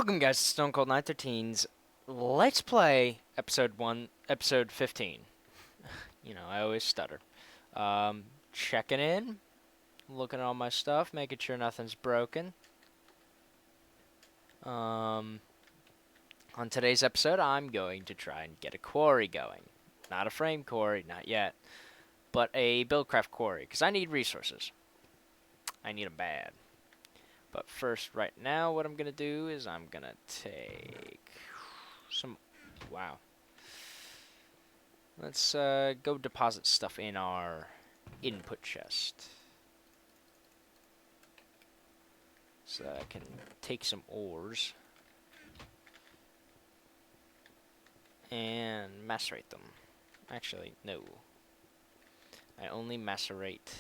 Welcome, guys, to Stonecold913's Let's Play Episode 1, Episode 15. I always stutter. Checking in, looking at all my stuff, making sure nothing's broken. On today's episode, I'm going to try and get a quarry going. Not a frame quarry, not yet, but a buildcraft quarry, because I need resources. I need them bad. But first, right now, what I'm going to do is I'm going to take some... Wow. Let's go deposit stuff in our input chest. So I can take some ores and macerate them. Actually, no. I only macerate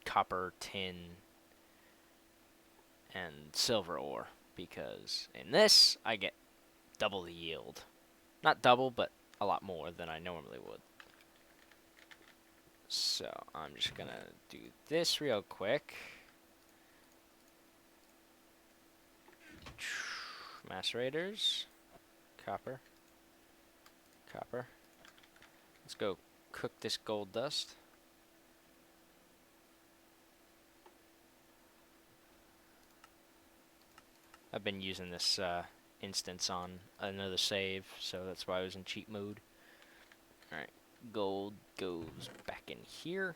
copper, tin, and silver ore, because in this I get double the yield. Not double, but a lot more than I normally would. So I'm just gonna do this real quick. Macerators, copper, copper. Let's go cook this gold dust. I've been using this instance on another save, so that's why I was in cheat mode. Alright, gold goes back in here.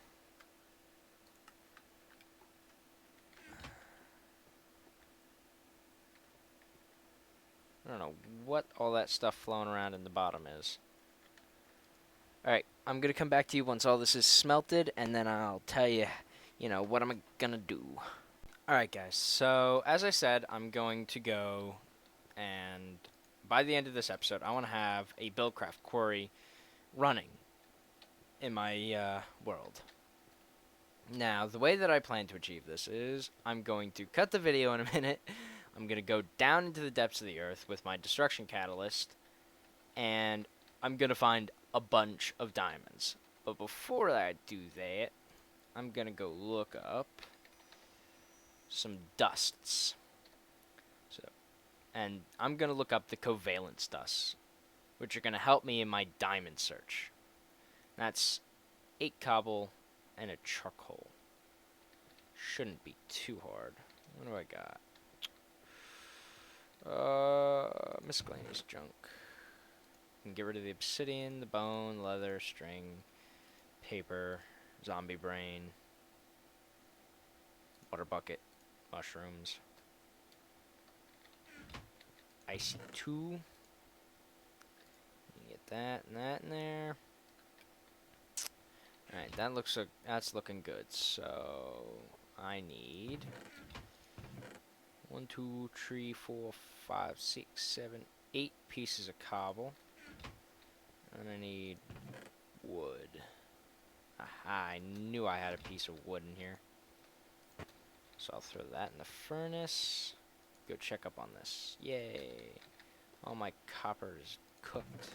I don't know what all that stuff flowing around in the bottom is. Alright, I'm going to come back to you once all this is smelted, and then I'll tell you, what I'm going to do. Alright, guys, so as I said, I'm going to go, and by the end of this episode, I want to have a buildcraft quarry running in my world. Now, the way that I plan to achieve this is I'm going to cut the video in a minute. I'm going to go down into the depths of the earth with my destruction catalyst, and I'm going to find a bunch of diamonds. But before I do that, I'm going to go look up some dusts. And I'm going to look up the covalence dusts, which are going to help me in my diamond search. That's 8 cobble and a charcoal. Shouldn't be too hard. What do I got? Miscellaneous junk. Can get rid of the obsidian, the bone, leather, string, paper, zombie brain, water bucket, mushrooms, IC2. Get that and that in there. Alright, that's looking good. So I need 1, 2, 3, 4, 5, 6, 7, 8 pieces of cobble. And I need wood. Aha, I knew I had a piece of wood in here. So I'll throw that in the furnace. Go check up on this. Yay. All my copper is cooked.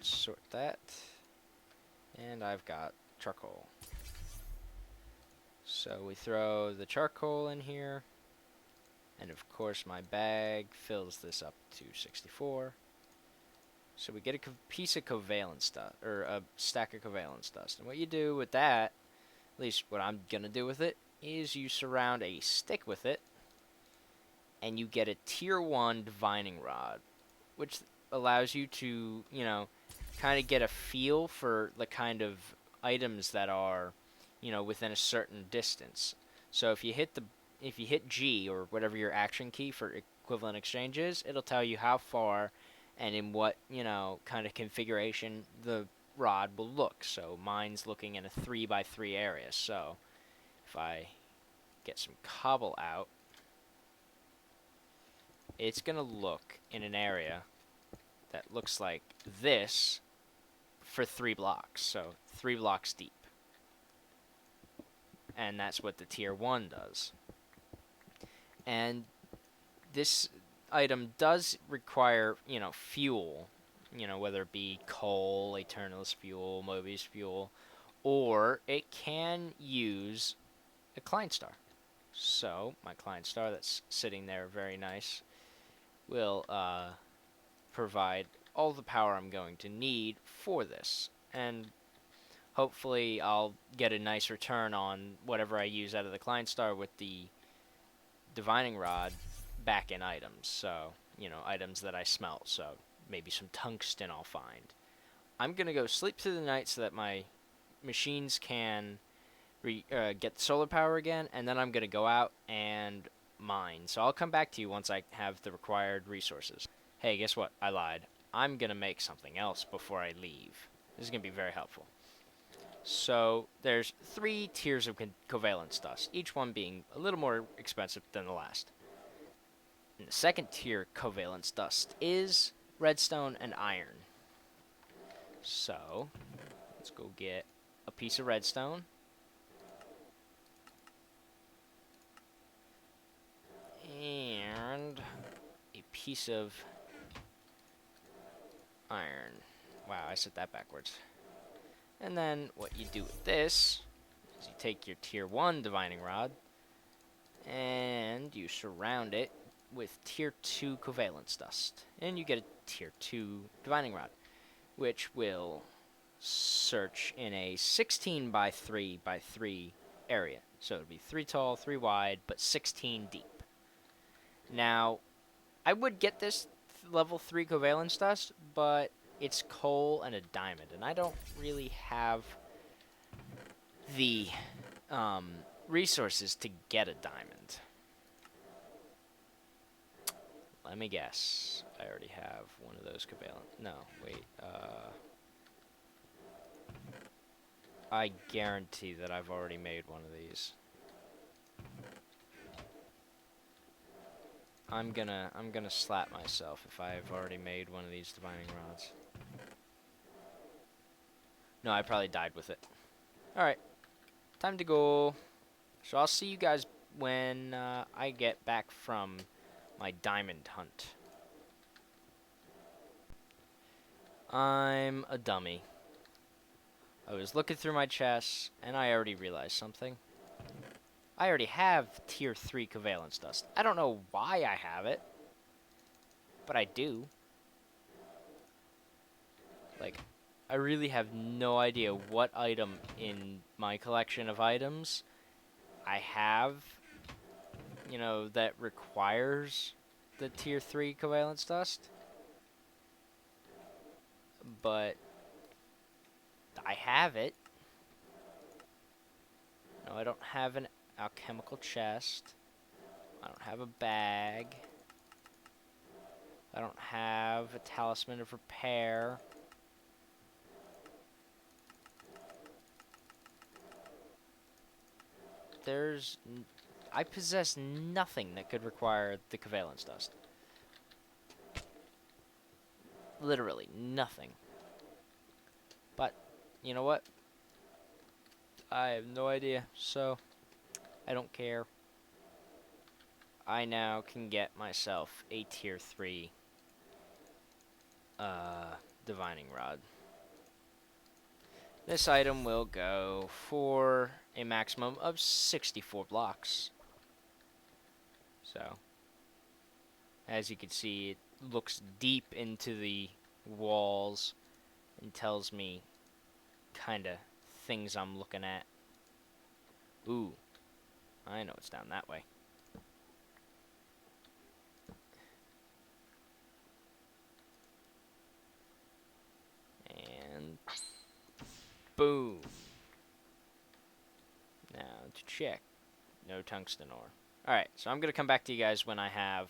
Sort that. And I've got charcoal. So we throw the charcoal in here. And of course my bag fills this up to 64. So we get a piece of covalence dust, or a stack of covalence dust. And what you do with that, at least what I'm going to do with it, is you surround a stick with it, and you get a tier 1 divining rod, which allows you to, kind of get a feel for the kind of items that are, within a certain distance. So if you hit G, or whatever your action key for equivalent exchange is, it'll tell you how far and in what, kind of configuration the rod will look. So mine's looking in a 3x3 area. So if I get some cobble out, it's going to look in an area that looks like this for 3 blocks. So 3 blocks deep. And that's what the tier 1 does. And this item does require, fuel, whether it be coal, Eternalist fuel, Mobius fuel, or it can use a client star. So my client star that's sitting there very nice will provide all the power I'm going to need for this. And hopefully I'll get a nice return on whatever I use out of the client star with the divining rod back in items. So, items that I smelt. So maybe some tungsten I'll find. I'm going to go sleep through the night so that my machines can get solar power again, and then I'm going to go out and mine. So I'll come back to you once I have the required resources. Hey, guess what? I lied. I'm going to make something else before I leave. This is going to be very helpful. So there's 3 tiers of covalence dust, each one being a little more expensive than the last. And the second tier covalence dust is redstone and iron. So let's go get a piece of redstone. And a piece of iron. Wow, I said that backwards. And then what you do with this is you take your tier 1 divining rod and you surround it with tier 2 covalence dust. And you get a tier 2 divining rod, which will search in a 16 by 3 by 3 area. So it would be 3 tall, 3 wide, but 16 deep. Now, I would get this level 3 covalence dust, but it's coal and a diamond, and I don't really have the resources to get a diamond. Let me guess. I already have one of those covalent. No, wait. I guarantee that I've already made one of these. I'm gonna slap myself if I've already made one of these divining rods. No, I probably died with it. Alright, time to go. So I'll see you guys when I get back from my diamond hunt. I'm a dummy. I was looking through my chests, and I already realized something. I already have tier 3 covalence dust. I don't know why I have it, but I do. Like, I really have no idea what item in my collection of items I have, that requires the tier 3 covalence dust. But I have it. No, I don't have an alchemical chest. I don't have a bag. I don't have a talisman of repair. I possess nothing that could require the covalence dust. Literally nothing. But, you know what? I have no idea, so I don't care. I now can get myself a tier 3 divining rod. This item will go for a maximum of 64 blocks. So, as you can see, it looks deep into the walls and tells me kind of things I'm looking at. Ooh, I know it's down that way. And boom. Now to check. No tungsten ore. Alright, so I'm going to come back to you guys when I have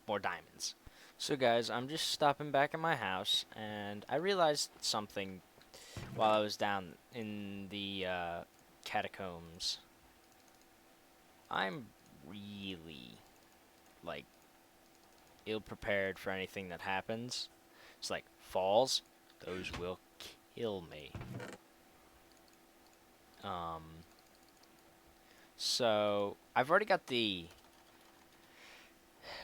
more diamonds. So guys, I'm just stopping back at my house, and I realized something while I was down in the catacombs. I'm really, ill-prepared for anything that happens. It's like, falls, those will kill me. So, I've already got the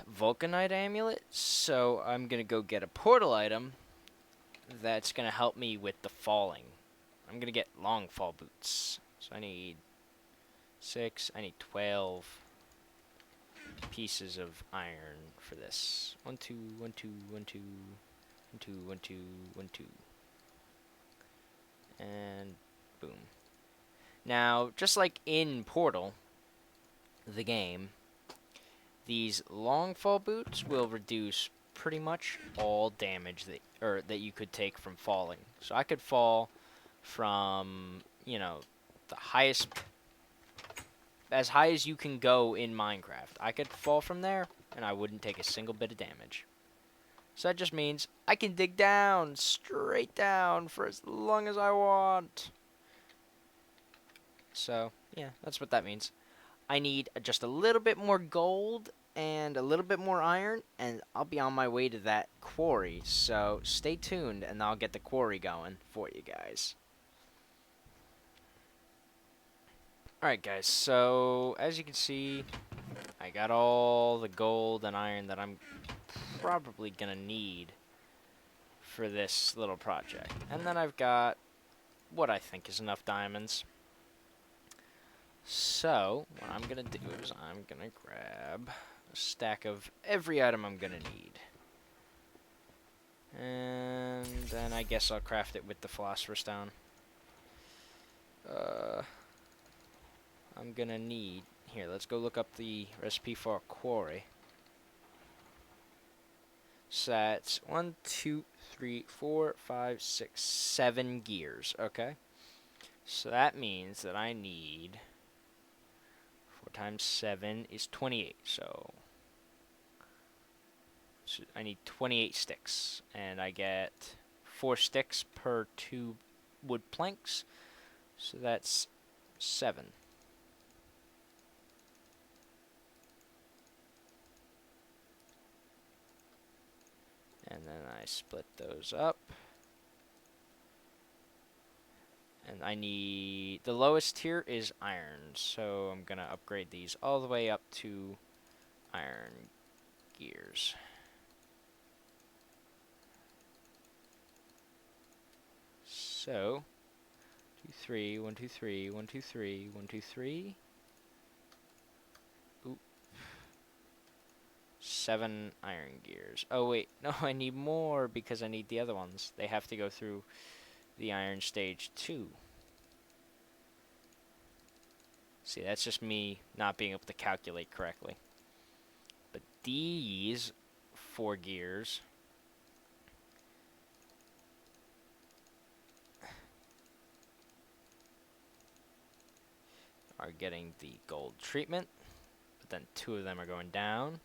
Vulcanite amulet, so I'm gonna go get a portal item that's gonna help me with the falling. I'm gonna get long fall boots. So I need 6. I need 12 pieces of iron for this. 1, 2, 1, 2, 1, 2, 1, 2, 1, 2, 1, 2. And boom. Now, just like in Portal, the game, these long fall boots will reduce pretty much all damage that you could take from falling. So I could fall from, the highest, as high as you can go in Minecraft. I could fall from there and I wouldn't take a single bit of damage. So that just means I can dig down, straight down, for as long as I want. So, yeah, that's what that means. I need just a little bit more gold and a little bit more iron, and I'll be on my way to that quarry. So stay tuned, and I'll get the quarry going for you guys. Alright, guys, so as you can see, I got all the gold and iron that I'm probably going to need for this little project. And then I've got what I think is enough diamonds. So, what I'm going to do is I'm going to grab a stack of every item I'm going to need. And then I guess I'll craft it with the philosopher's stone. I'm going to need... Here, let's go look up the recipe for a quarry. So that's 1, 2, 3, 4, 5, 6, 7 gears. Okay. So that means that I need... 4 times 7 is 28, so I need 28 sticks, and I get 4 sticks per 2 wood planks, so that's 7. And then I split those up. And I need... The lowest tier is iron, so I'm going to upgrade these all the way up to iron gears. So, 2, 3, 1, 2, 3, 1, 2, 3, 1, 2, 3. Oop. 7 iron gears. Oh, wait. No, I need more because I need the other ones. They have to go through the iron stage 2. See, that's just me not being able to calculate correctly. But these 4 gears are getting the gold treatment, but then 2 of them are going down.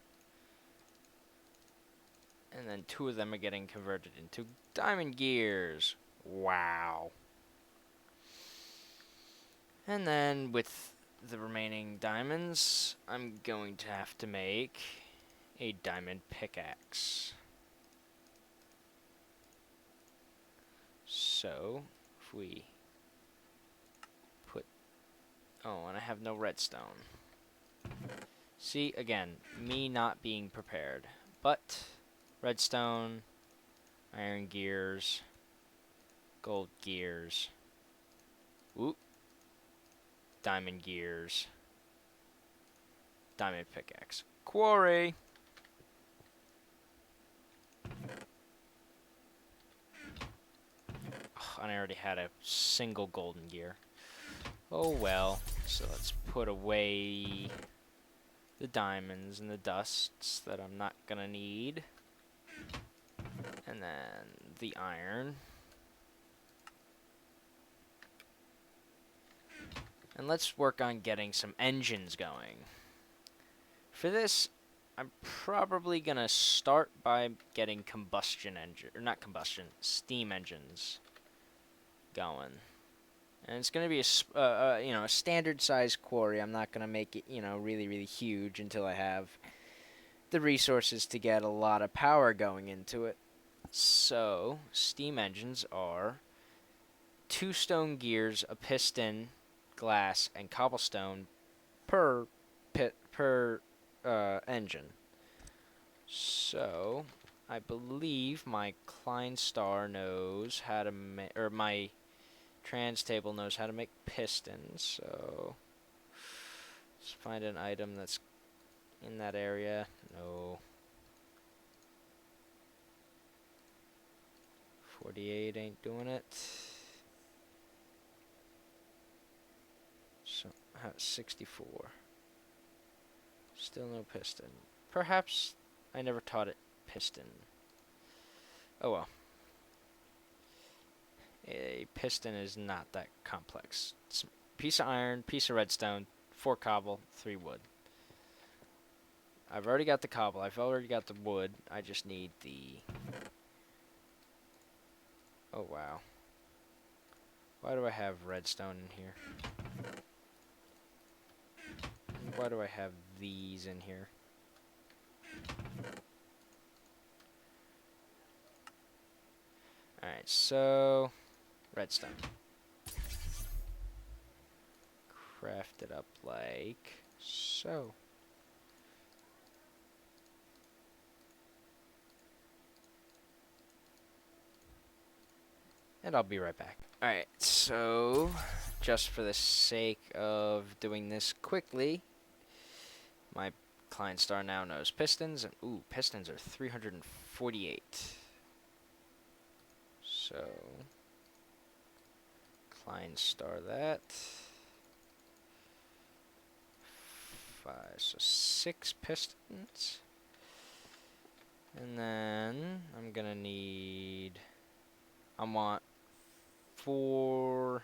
And then 2 of them are getting converted into diamond gears. Wow. And then with the remaining diamonds, I'm going to have to make a diamond pickaxe. So, if we put... Oh, and I have no redstone. See, again, me not being prepared. But, redstone, iron gears, gold gears, whoop, diamond gears, diamond pickaxe. Quarry! Oh, and I already had a single golden gear. Oh well, so let's put away the diamonds and the dusts that I'm not gonna need. And then the iron. And let's work on getting some engines going. For this, I'm probably gonna start by getting combustion engine, or not combustion, steam engines going. And it's gonna be a standard size quarry. I'm not gonna make it, really, really huge until I have the resources to get a lot of power going into it. So, steam engines are 2 stone gears, a piston, glass, and cobblestone per engine. So, I believe my Klein Star knows how to my Trans table knows how to make pistons, so let's find an item that's in that area. No. 48 ain't doing it. So, 64. Still no piston. Perhaps I never taught it piston. Oh well. A piston is not that complex. It's a piece of iron, piece of redstone, 4 cobble, 3 wood. I've already got the cobble. I've already got the wood. I just need the... Oh, wow. Why do I have redstone in here? Why do I have these in here? Alright, so... redstone. Craft it up like so. And I'll be right back. Alright, so just for the sake of doing this quickly, my client star now knows pistons, and ooh, pistons are 348. So client star that. 5, so 6 pistons. And then I'm gonna need, I want 4,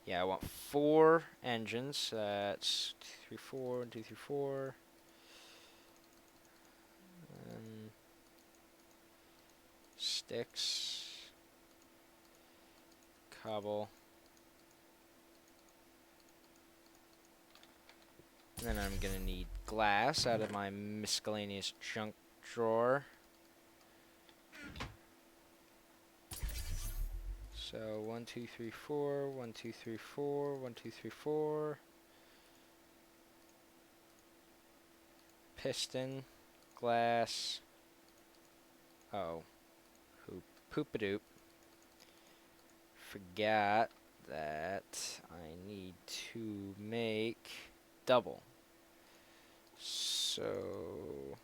yeah, I want 4 engines. That's 2, 3, 4, 1, 2, 3, 4. And sticks, cobble. And then I'm gonna need glass out of my miscellaneous junk drawer. So 1, 2, 3, 4, 1, 2, 3, 4, 1, 2, 3, 4. Piston, glass. Oh, poop-a-doop. Forgot that I need to make double. So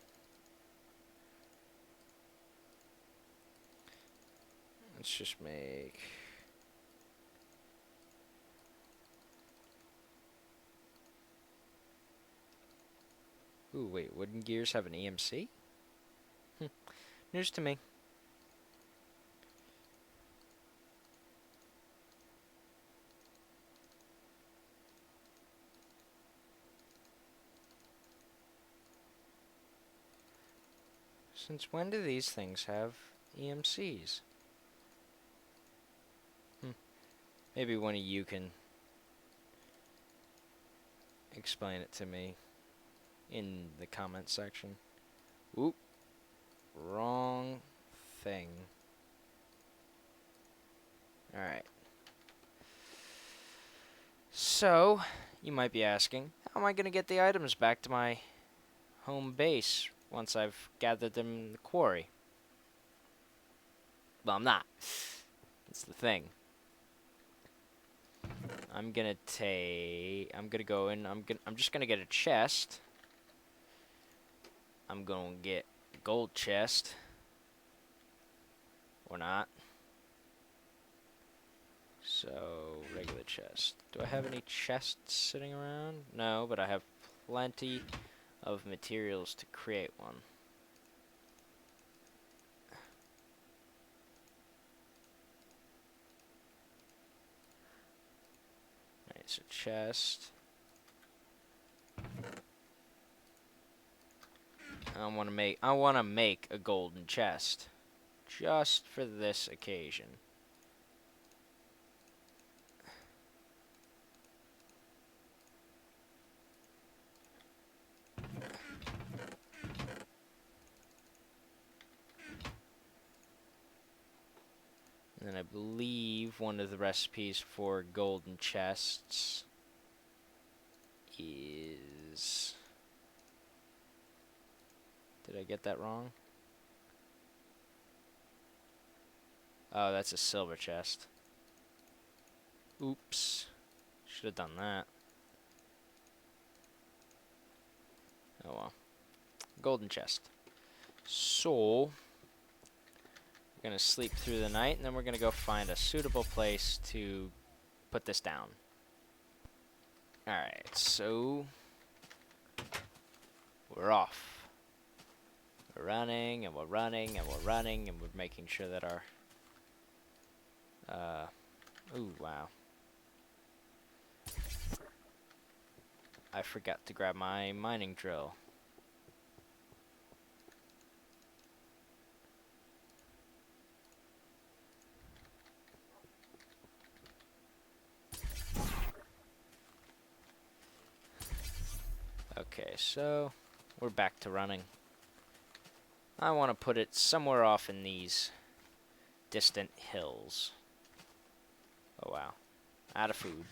let's just make ooh, wait, wooden gears have an EMC? News to me. Since when do these things have EMCs? Maybe one of you can explain it to me in the comment section. Oop. Wrong thing. Alright. So, you might be asking, how am I going to get the items back to my home base once I've gathered them in the quarry? Well, I'm not. That's the thing. I'm gonna go in, I'm just gonna get a chest. I'm gonna get a gold chest. Or not. So, regular chest. Do I have any chests sitting around? No, but I have plenty of materials to create one. Alright, so chest. I want to make a golden chest just for this occasion. And then I believe one of the recipes for golden chests is... Did I get that wrong? Oh, that's a silver chest. Oops. Should have done that. Oh well. Golden chest. So, we're going to sleep through the night, and then we're going to go find a suitable place to put this down. Alright, so we're off. We're running, and we're running, and we're running, and we're making sure that our... ooh, wow. I forgot to grab my mining drill. Okay, so we're back to running. I want to put it somewhere off in these distant hills. Oh wow. Out of food.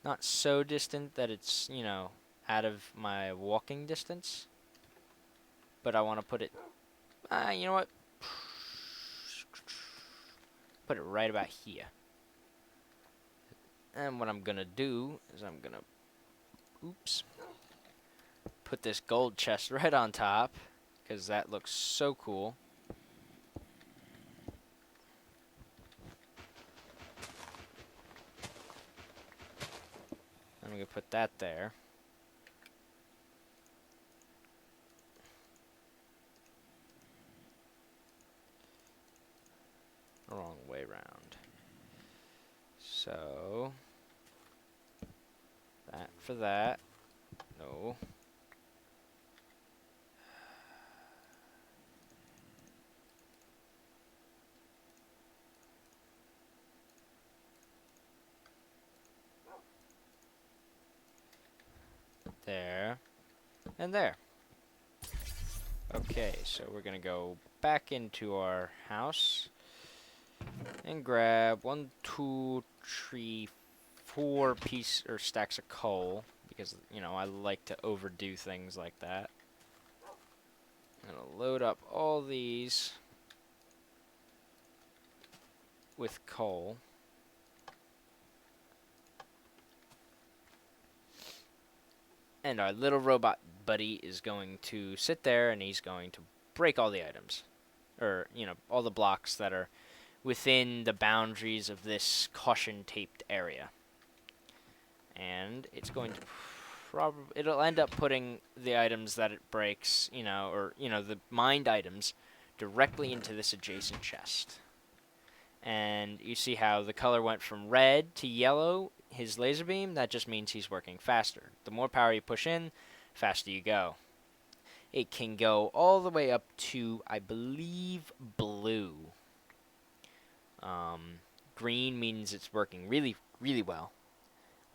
Not so distant that it's, you know, out of my walking distance. But I want to put it... you know what? Put it right about here. And what I'm going to do is I'm going to... Oops. Put this gold chest right on top. Because that looks so cool. I'm going to put that there. Wrong way round. So, that for that. No. There. And there. Okay, so we're gonna go back into our house and grab 1, 2, 3, 4 stacks of coal because, you know, I like to overdo things like that. I'm gonna load up all these with coal. And our little robot buddy is going to sit there and he's going to break all the items. Or, you know, all the blocks that are within the boundaries of this caution-taped area. And it's going to it'll end up putting the items that it breaks, you know, or, you know, the mined items directly into this adjacent chest. And you see how the color went from red to yellow, his laser beam, that just means he's working faster. The more power you push in, faster you go. It can go all the way up to, I believe, blue. Green means it's working really, really well.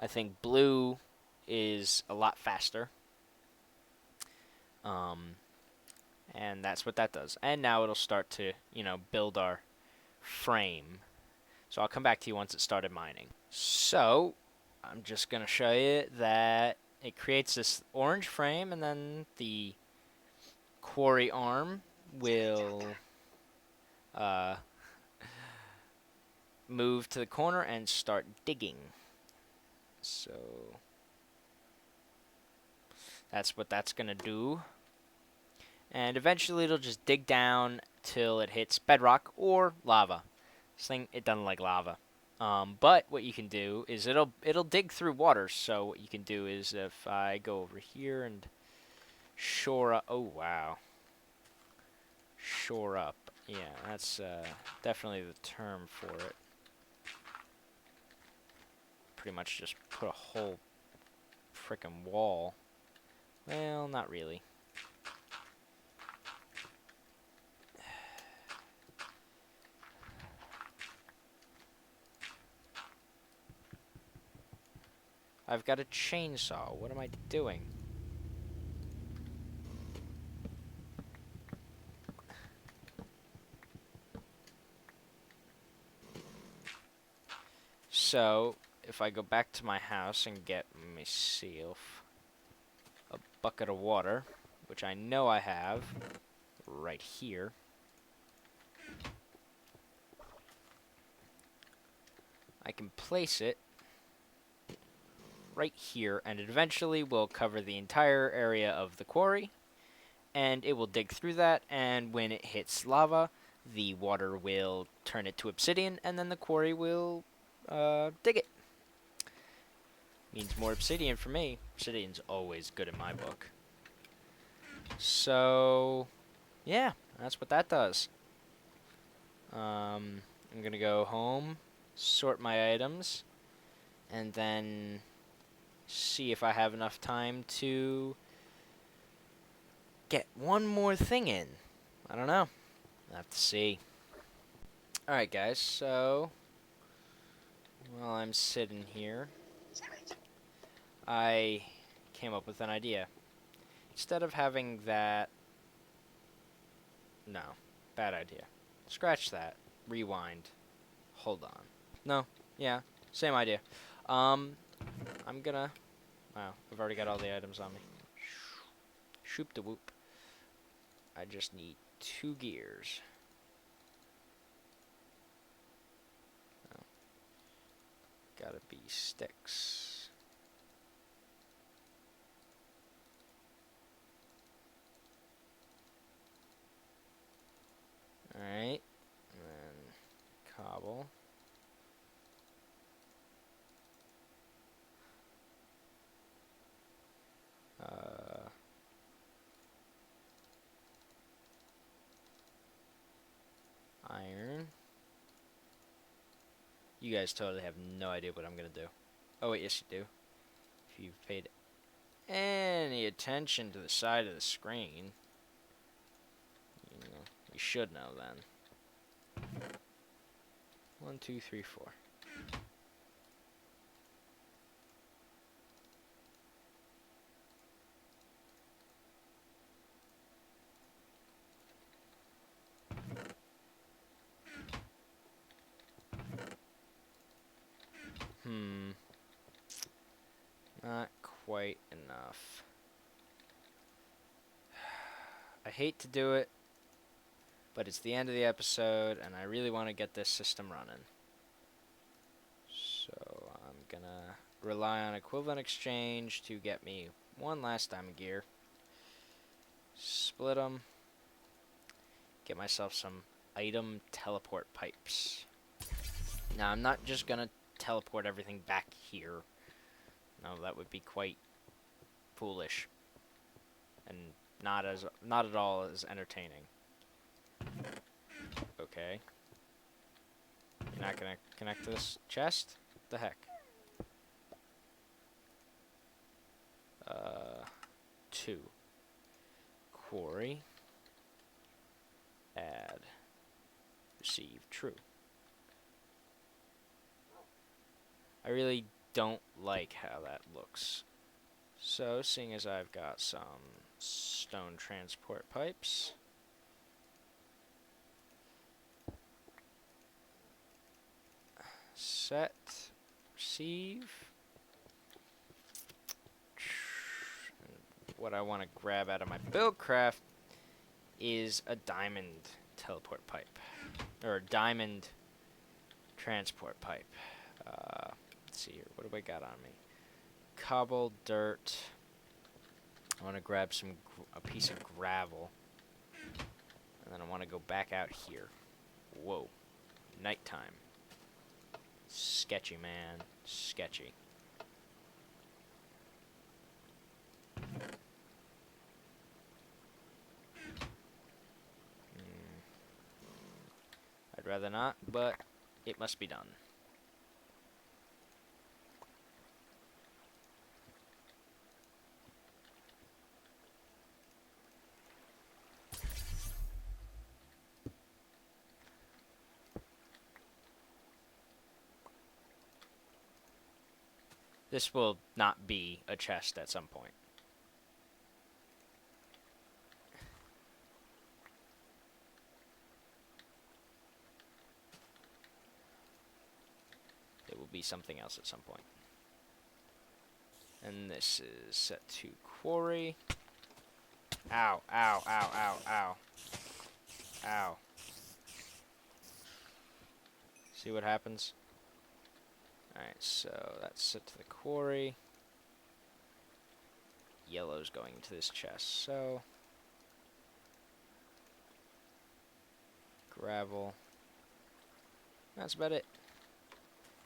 I think blue is a lot faster. And that's what that does. And now it'll start to, you know, build our frame. So I'll come back to you once it started mining. So I'm just going to show you that it creates this orange frame, and then the quarry arm will move to the corner and start digging. So that's what that's going to do. And eventually it'll just dig down till it hits bedrock or lava. This thing, it doesn't like lava. But what you can do is it'll dig through water. So what you can do is if I go over here and shore up. Oh, wow. Shore up. Yeah, that's definitely the term for it. Pretty much just put a whole frickin' wall. Well, not really. I've got a chainsaw. What am I doing? So, if I go back to my house and get myself a bucket of water, which I know I have right here. I can place it right here, and it eventually will cover the entire area of the quarry, and it will dig through that, and when it hits lava, the water will turn it to obsidian, and then the quarry will dig it. Means more obsidian for me. Obsidian's always good in my book. So, yeah, that's what that does. I'm gonna go home, sort my items, and then see if I have enough time to get one more thing in. I don't know. I'll have to see. Alright, guys, so while I'm sitting here, I came up with an idea. Instead of having that... No, bad idea. Scratch that. Rewind. Hold on. No, yeah, same idea. I'm gonna... Wow, I've already got all the items on me. Shoop de whoop. I just need 2 gears. Oh. Gotta be sticks. Alright. And then cobble. Iron. You guys totally have no idea what I'm gonna do. Oh wait, yes you do. If you've paid any attention to the side of the screen, you should know then. 1, 2, 3, 4. Not quite enough. I hate to do it, but it's the end of the episode, and I really want to get this system running. So I'm gonna rely on equivalent exchange to get me one last diamond gear. Split them. Get myself some item teleport pipes. Now I'm not just gonna teleport everything back here. No, that would be quite foolish, and not at all as entertaining. Okay. You're not gonna connect to this chest? What the heck? 2. Quarry. Add. Receive true. I really don't like how that looks. So, seeing as I've got some stone transport pipes, set, receive. What I want to grab out of my buildcraft is a diamond teleport pipe, or a diamond transport pipe. Let's see here. What do I got on me? Cobble, dirt. I want to grab a piece of gravel, and then I want to go back out here. Whoa, nighttime. Sketchy, man. Sketchy. I'd rather not, but it must be done. This will not be a chest at some point. It will be something else at some point. And this is set to quarry. Ow, ow, ow, ow, ow. Ow. See what happens? Alright, so that's set to the quarry. Yellow's going into this chest, so... Gravel. That's about it.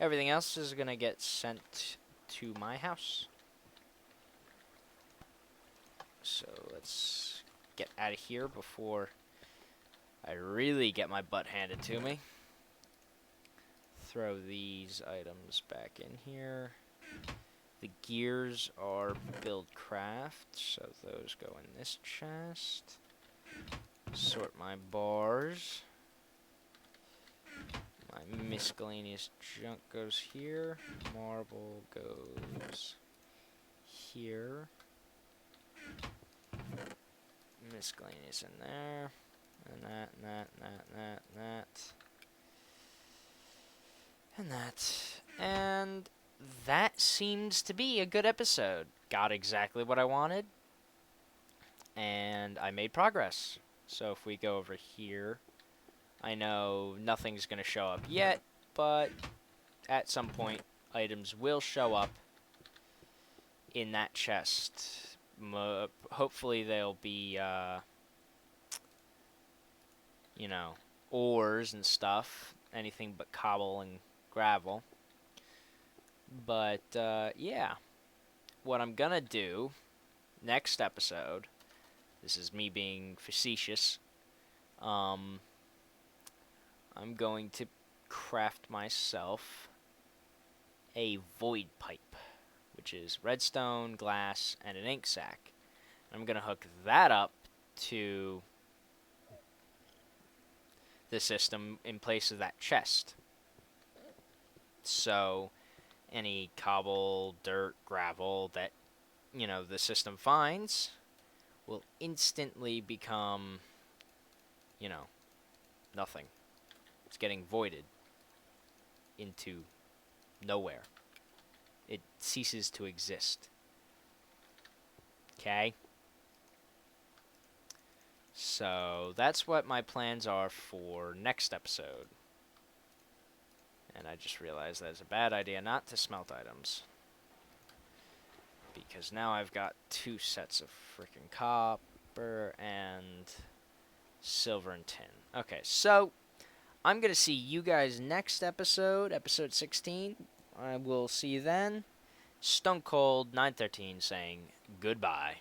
Everything else is gonna get sent to my house. So let's get out of here before I really get my butt handed to me. Throw these items back in here. The gears are build craft, so those go in this chest. Sort my bars. My miscellaneous junk goes here. Marble goes here. Miscellaneous in there. And that, and that, and that, and that, and that. And that. And that seems to be a good episode. Got exactly what I wanted. And I made progress. So if we go over here, I know nothing's going to show up yet, but at some point, items will show up in that chest. Hopefully they'll be, you know, ores and stuff. Anything but cobble and gravel. But, yeah. What I'm going to do next episode, this is me being facetious, I'm going to craft myself a void pipe, which is redstone, glass, and an ink sac. I'm going to hook that up to the system in place of that chest. So any cobble, dirt, gravel that, you know, the system finds will instantly become, you know, nothing. It's getting voided into nowhere. It ceases to exist. Okay? So that's what my plans are for next episode. And I just realized that it's a bad idea not to smelt items. Because now I've got 2 sets of freaking copper and silver and tin. Okay, so I'm going to see you guys next episode, episode 16. I will see you then. Stonecold913 saying goodbye.